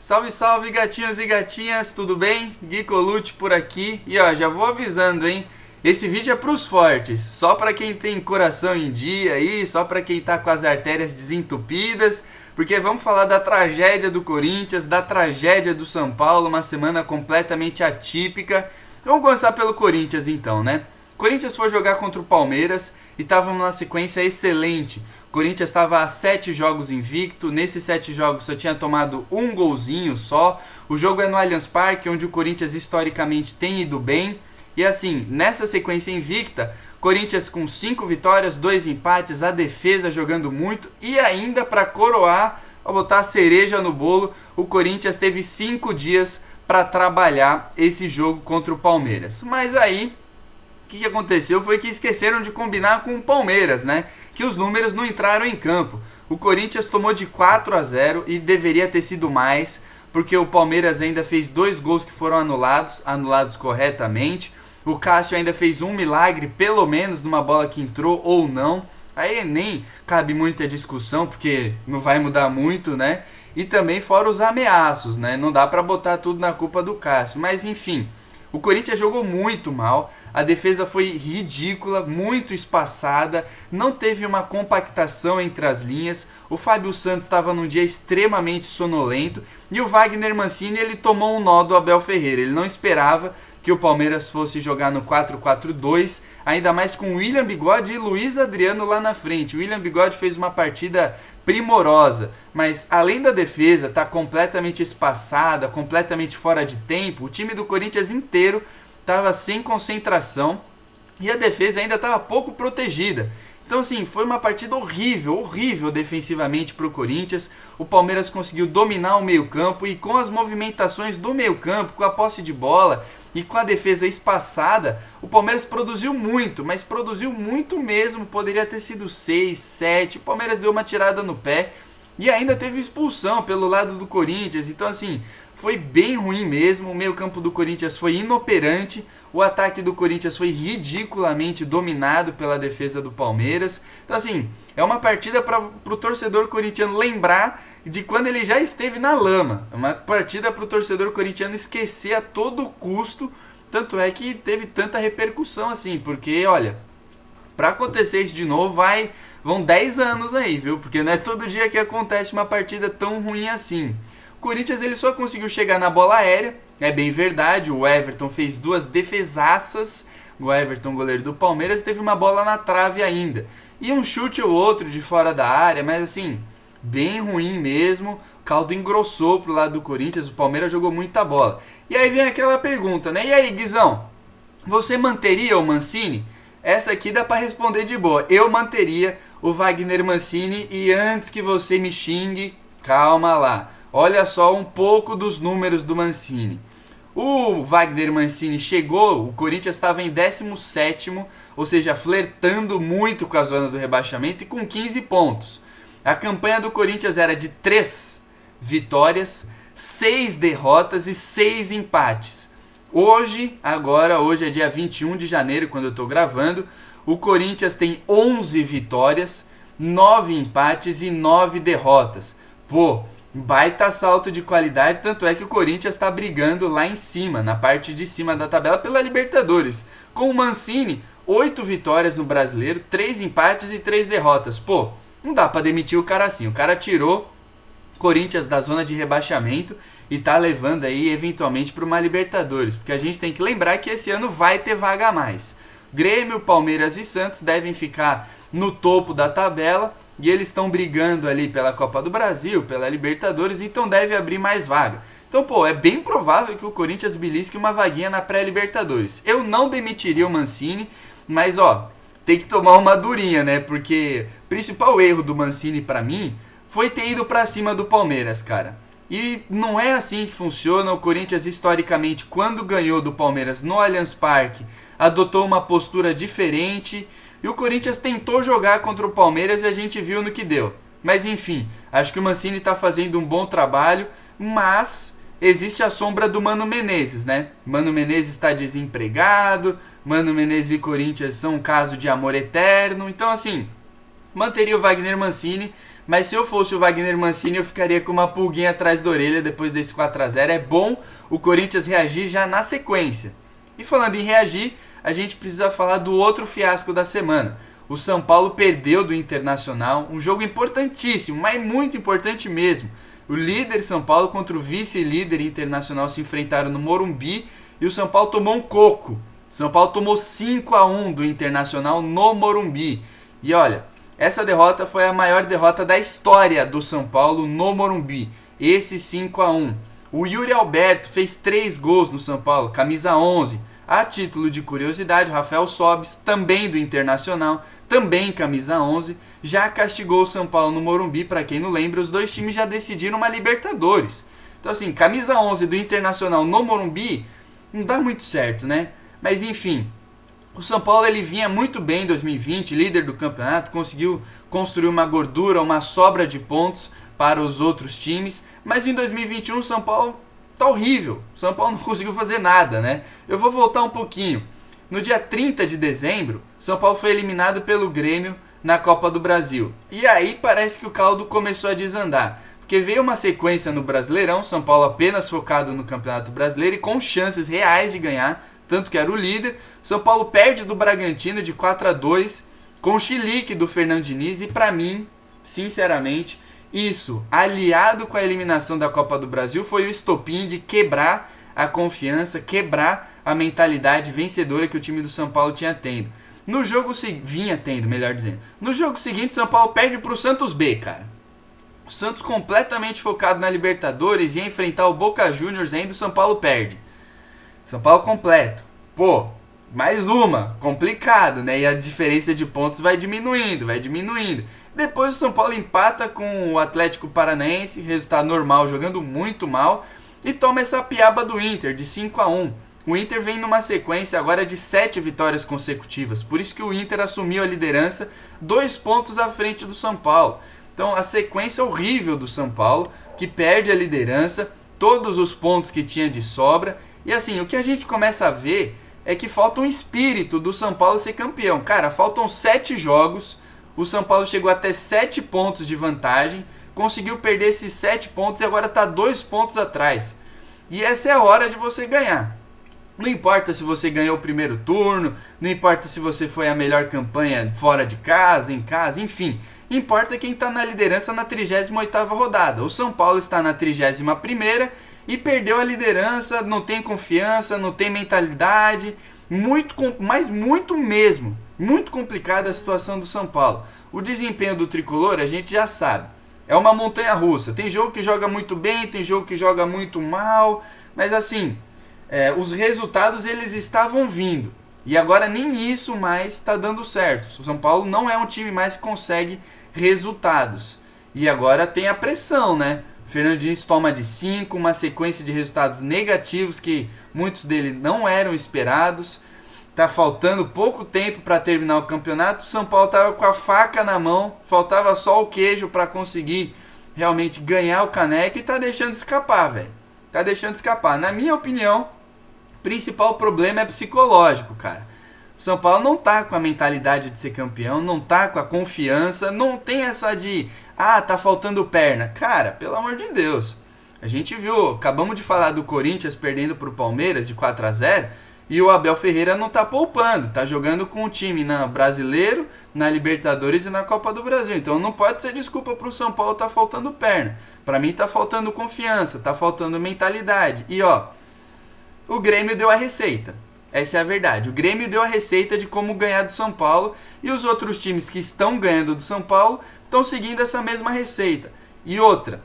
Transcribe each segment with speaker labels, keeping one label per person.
Speaker 1: Salve, salve, gatinhos e gatinhas, tudo bem? Gui Colucci por aqui. E ó, já vou avisando, hein? Esse vídeo é pros fortes, só pra quem tem coração em dia aí, só pra quem tá com as artérias desentupidas, porque vamos falar da tragédia do Corinthians, da tragédia do São Paulo, uma semana completamente atípica. Vamos começar pelo Corinthians então, né? O Corinthians foi jogar contra o Palmeiras e estava numa sequência excelente. O Corinthians estava a 7 jogos invicto, nesses 7 jogos só tinha tomado um golzinho só. O jogo é no Allianz Parque, onde o Corinthians historicamente tem ido bem. E assim, nessa sequência invicta, Corinthians com 5 vitórias, 2 empates, a defesa jogando muito. E ainda para coroar, para botar a cereja no bolo, o Corinthians teve 5 dias para trabalhar esse jogo contra o Palmeiras. Mas aí, o que aconteceu foi que esqueceram de combinar com o Palmeiras, né? Que os números não entraram em campo. O Corinthians tomou de 4-0 e deveria ter sido mais, porque o Palmeiras ainda fez 2 gols que foram anulados corretamente. O Cássio ainda fez um milagre, pelo menos, numa bola que entrou ou não. Aí nem cabe muita discussão, porque não vai mudar muito, né? E também fora os ameaços, né? Não dá pra botar tudo na culpa do Cássio. Mas enfim, o Corinthians jogou muito mal, a defesa foi ridícula, muito espaçada, não teve uma compactação entre as linhas, o Fábio Santos estava num dia extremamente sonolento e o Wagner Mancini ele tomou um nó do Abel Ferreira, ele não esperava que o Palmeiras fosse jogar no 4-4-2, ainda mais com William Bigode e Luiz Adriano lá na frente. O William Bigode fez uma partida primorosa, mas além da defesa estar completamente espaçada, completamente fora de tempo, o time do Corinthians inteiro estava sem concentração e a defesa ainda estava pouco protegida. Então assim, foi uma partida horrível defensivamente para o Corinthians. O Palmeiras conseguiu dominar o meio-campo e com as movimentações do meio-campo, com a posse de bola e com a defesa espaçada, o Palmeiras produziu muito, mas produziu muito mesmo. Poderia ter sido 6, 7. O Palmeiras deu uma tirada no pé e ainda teve expulsão pelo lado do Corinthians. Então assim, foi bem ruim mesmo. O meio-campo do Corinthians foi inoperante. O ataque do Corinthians foi ridiculamente dominado pela defesa do Palmeiras. Então assim, é uma partida para o torcedor corintiano lembrar de quando ele já esteve na lama. É uma partida para o torcedor corintiano esquecer a todo custo. Tanto é que teve tanta repercussão assim, porque olha, para acontecer isso de novo vão 10 anos aí, viu? Porque não é todo dia que acontece uma partida tão ruim assim. O Corinthians ele só conseguiu chegar na bola aérea, é bem verdade, o Everton fez 2 defesaças, o Everton, goleiro do Palmeiras, teve uma bola na trave ainda. E um chute ou outro de fora da área, mas assim, bem ruim mesmo, o caldo engrossou pro lado do Corinthians, o Palmeiras jogou muita bola. E aí vem aquela pergunta, né? E aí, Guizão, você manteria o Mancini? Essa aqui dá pra responder de boa. Eu manteria o Wagner Mancini e antes que você me xingue, calma lá. Olha só um pouco dos números do Mancini. O Wagner Mancini chegou, o Corinthians estava em 17º, ou seja, flertando muito com a zona do rebaixamento e com 15 pontos. A campanha do Corinthians era de 3 vitórias, 6 derrotas e 6 empates. Hoje é dia 21 de janeiro, quando eu estou gravando, o Corinthians tem 11 vitórias, 9 empates e 9 derrotas. Pô, baita salto de qualidade, tanto é que o Corinthians está brigando lá em cima, na parte de cima da tabela, pela Libertadores. Com o Mancini, 8 vitórias no Brasileiro, 3 empates e 3 derrotas. Pô, não dá para demitir o cara assim. O cara tirou o Corinthians da zona de rebaixamento e tá levando aí eventualmente para uma Libertadores. Porque a gente tem que lembrar que esse ano vai ter vaga a mais. Grêmio, Palmeiras e Santos devem ficar no topo da tabela. E eles estão brigando ali pela Copa do Brasil, pela Libertadores, então deve abrir mais vaga. Então, pô, é bem provável que o Corinthians belisque uma vaguinha na pré-Libertadores. Eu não demitiria o Mancini, mas, ó, tem que tomar uma durinha, né? Porque o principal erro do Mancini, pra mim, foi ter ido pra cima do Palmeiras, cara. E não é assim que funciona. O Corinthians, historicamente, quando ganhou do Palmeiras no Allianz Parque, adotou uma postura diferente. E o Corinthians tentou jogar contra o Palmeiras e a gente viu no que deu. Mas enfim, acho que o Mancini está fazendo um bom trabalho, mas existe a sombra do Mano Menezes, né? Mano Menezes está desempregado, Mano Menezes e Corinthians são um caso de amor eterno. Então assim, manteria o Wagner Mancini, mas se eu fosse o Wagner Mancini eu ficaria com uma pulguinha atrás da orelha depois desse 4-0. É bom o Corinthians reagir já na sequência. E falando em reagir, a gente precisa falar do outro fiasco da semana. O São Paulo perdeu do Internacional, um jogo importantíssimo, mas muito importante mesmo. O líder São Paulo contra o vice-líder Internacional se enfrentaram no Morumbi e o São Paulo tomou um coco. São Paulo tomou 5-1 do Internacional no Morumbi. E olha, essa derrota foi a maior derrota da história do São Paulo no Morumbi. Esse 5-1. O Yuri Alberto fez 3 gols no São Paulo, camisa 11. A título de curiosidade, o Rafael Sobis, também do Internacional, também camisa 11, já castigou o São Paulo no Morumbi. Para quem não lembra, os dois times já decidiram uma Libertadores. Então assim, camisa 11 do Internacional no Morumbi não dá muito certo, né? Mas enfim, o São Paulo ele vinha muito bem em 2020, líder do campeonato, conseguiu construir uma gordura, uma sobra de pontos para os outros times, mas em 2021 o São Paulo tá horrível. O São Paulo não conseguiu fazer nada, né? Eu vou voltar um pouquinho. No dia 30 de dezembro, São Paulo foi eliminado pelo Grêmio na Copa do Brasil. E aí parece que o caldo começou a desandar. Porque veio uma sequência no Brasileirão, São Paulo apenas focado no Campeonato Brasileiro e com chances reais de ganhar, tanto que era o líder. São Paulo perde do Bragantino de 4-2, com o chilique do Fernando Diniz. E pra mim, sinceramente, isso, aliado com a eliminação da Copa do Brasil, foi o estopim de quebrar a confiança, quebrar a mentalidade vencedora que o time do São Paulo vinha tendo, melhor dizendo. No jogo seguinte, o São Paulo perde pro Santos B, cara. O Santos completamente focado na Libertadores, ia enfrentar o Boca Juniors ainda, o São Paulo perde. São Paulo completo. Pô, mais uma, complicado, né? E a diferença de pontos vai diminuindo. Depois o São Paulo empata com o Atlético Paranaense, resultado normal, jogando muito mal, e toma essa piaba do Inter, de 5-1. O Inter vem numa sequência agora de 7 vitórias consecutivas, por isso que o Inter assumiu a liderança 2 pontos à frente do São Paulo. Então a sequência horrível do São Paulo, que perde a liderança, todos os pontos que tinha de sobra, e assim, o que a gente começa a ver é que falta um espírito do São Paulo ser campeão. Cara, faltam 7 jogos, o São Paulo chegou até 7 pontos de vantagem, conseguiu perder esses 7 pontos e agora está 2 pontos atrás. E essa é a hora de você ganhar. Não importa se você ganhou o primeiro turno, não importa se você foi a melhor campanha fora de casa, em casa, enfim. Importa quem está na liderança na 38ª rodada. O São Paulo está na 31ª e perdeu a liderança, não tem confiança, não tem mentalidade. Mas muito mesmo. Muito complicada a situação do São Paulo. O desempenho do tricolor a gente já sabe. É uma montanha russa. Tem jogo que joga muito bem, tem jogo que joga muito mal. Mas assim, os resultados eles estavam vindo. E agora nem isso mais está dando certo. O São Paulo não é um time mais que consegue resultados. E agora tem a pressão, né? O Fernando Diniz toma de 5, uma sequência de resultados negativos que muitos deles não eram esperados. Tá faltando pouco tempo para terminar o campeonato. O São Paulo estava com a faca na mão, faltava só o queijo para conseguir realmente ganhar o caneco e tá deixando escapar, velho. Tá deixando escapar. Na minha opinião, o principal problema é psicológico, cara. O São Paulo não tá com a mentalidade de ser campeão, não tá com a confiança, não tem essa de, tá faltando perna. Cara, pelo amor de Deus. A gente viu, acabamos de falar do Corinthians perdendo pro Palmeiras de 4-0. E o Abel Ferreira não tá poupando, tá jogando com o time na Brasileiro, na Libertadores e na Copa do Brasil. Então não pode ser desculpa pro São Paulo tá faltando perna. Pra mim tá faltando confiança, tá faltando mentalidade. E ó, o Grêmio deu a receita. Essa é a verdade. O Grêmio deu a receita de como ganhar do São Paulo. E os outros times que estão ganhando do São Paulo estão seguindo essa mesma receita. E outra,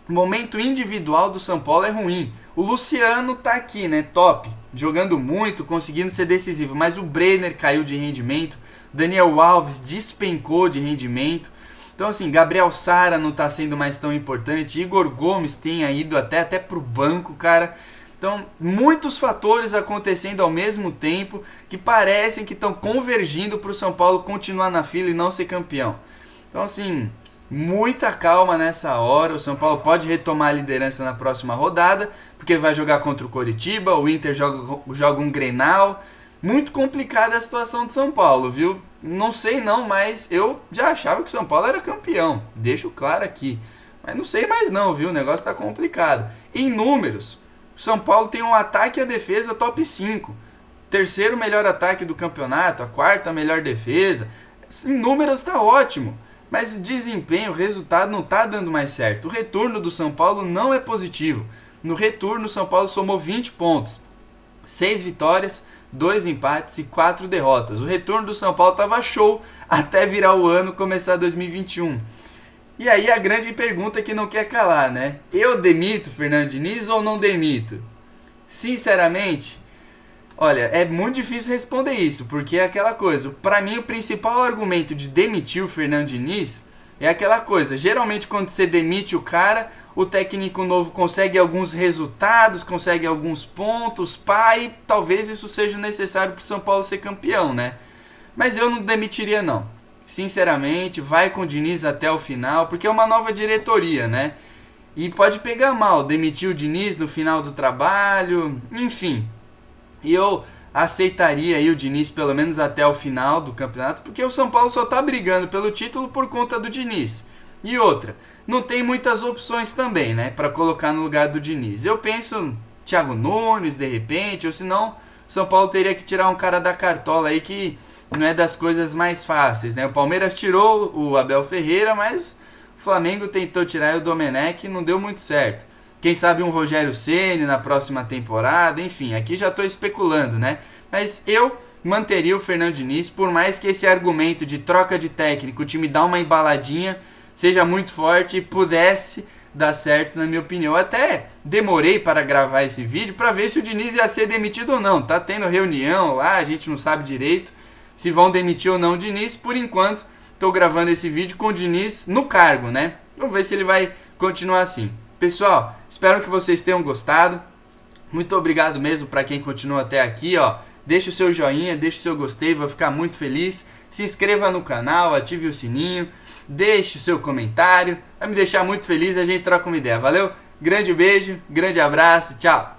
Speaker 1: o momento individual do São Paulo é ruim. O Luciano tá aqui, né? Top. Jogando muito, conseguindo ser decisivo. Mas o Brenner caiu de rendimento. Daniel Alves despencou de rendimento. Então assim, Gabriel Sara não tá sendo mais tão importante. Igor Gomes tem ido até pro banco, cara. Então, muitos fatores acontecendo ao mesmo tempo que parecem que estão convergindo para o São Paulo continuar na fila e não ser campeão. Então assim, muita calma nessa hora. O São Paulo pode retomar a liderança na próxima rodada, porque vai jogar contra o Coritiba, o Inter joga um Grenal. muito complicada a situação de São Paulo, viu? Não sei não, mas eu já achava que o São Paulo era campeão. Deixo claro aqui. Mas não sei mais não, viu? O negócio tá complicado. Em números, o São Paulo tem um ataque e a defesa top 5. Terceiro melhor ataque do campeonato, a quarta melhor defesa. Em números tá ótimo. Mas desempenho, resultado não tá dando mais certo. O retorno do São Paulo não é positivo. No retorno, o São Paulo somou 20 pontos. 6 vitórias, 2 empates e 4 derrotas. O retorno do São Paulo tava show até virar o ano, começar 2021. E aí a grande pergunta que não quer calar, né? Eu demito Fernando Diniz ou não demito? Sinceramente, olha, é muito difícil responder isso, porque é aquela coisa. Pra mim, o principal argumento de demitir o Fernando Diniz é aquela coisa. Geralmente, quando você demite o cara, o técnico novo consegue alguns resultados, consegue alguns pontos, e talvez isso seja necessário pro São Paulo ser campeão, né? Mas eu não demitiria, não. Sinceramente, vai com o Diniz até o final, porque é uma nova diretoria, né? E pode pegar mal, demitir o Diniz no final do trabalho, enfim. E eu aceitaria aí o Diniz pelo menos até o final do campeonato, porque o São Paulo só tá brigando pelo título por conta do Diniz. E outra, não tem muitas opções também, né, para colocar no lugar do Diniz. Eu penso Thiago Nunes, de repente, ou senão São Paulo teria que tirar um cara da cartola aí que não é das coisas mais fáceis, né? O Palmeiras tirou o Abel Ferreira, mas o Flamengo tentou tirar o Domenech e não deu muito certo. Quem sabe um Rogério Ceni na próxima temporada, enfim, aqui já estou especulando, né? Mas eu manteria o Fernando Diniz, por mais que esse argumento de troca de técnico, o time dá uma embaladinha, seja muito forte e pudesse dar certo, na minha opinião. Eu até demorei para gravar esse vídeo para ver se o Diniz ia ser demitido ou não. Tá tendo reunião lá, a gente não sabe direito se vão demitir ou não o Diniz. Por enquanto, estou gravando esse vídeo com o Diniz no cargo, né? Vamos ver se ele vai continuar assim. Pessoal, espero que vocês tenham gostado. Muito obrigado mesmo para quem continua até aqui, ó. Deixa o seu joinha, deixa o seu gostei, vou ficar muito feliz. Se inscreva no canal, ative o sininho, deixe o seu comentário. Vai me deixar muito feliz, a gente troca uma ideia. Valeu? Grande beijo, grande abraço, tchau!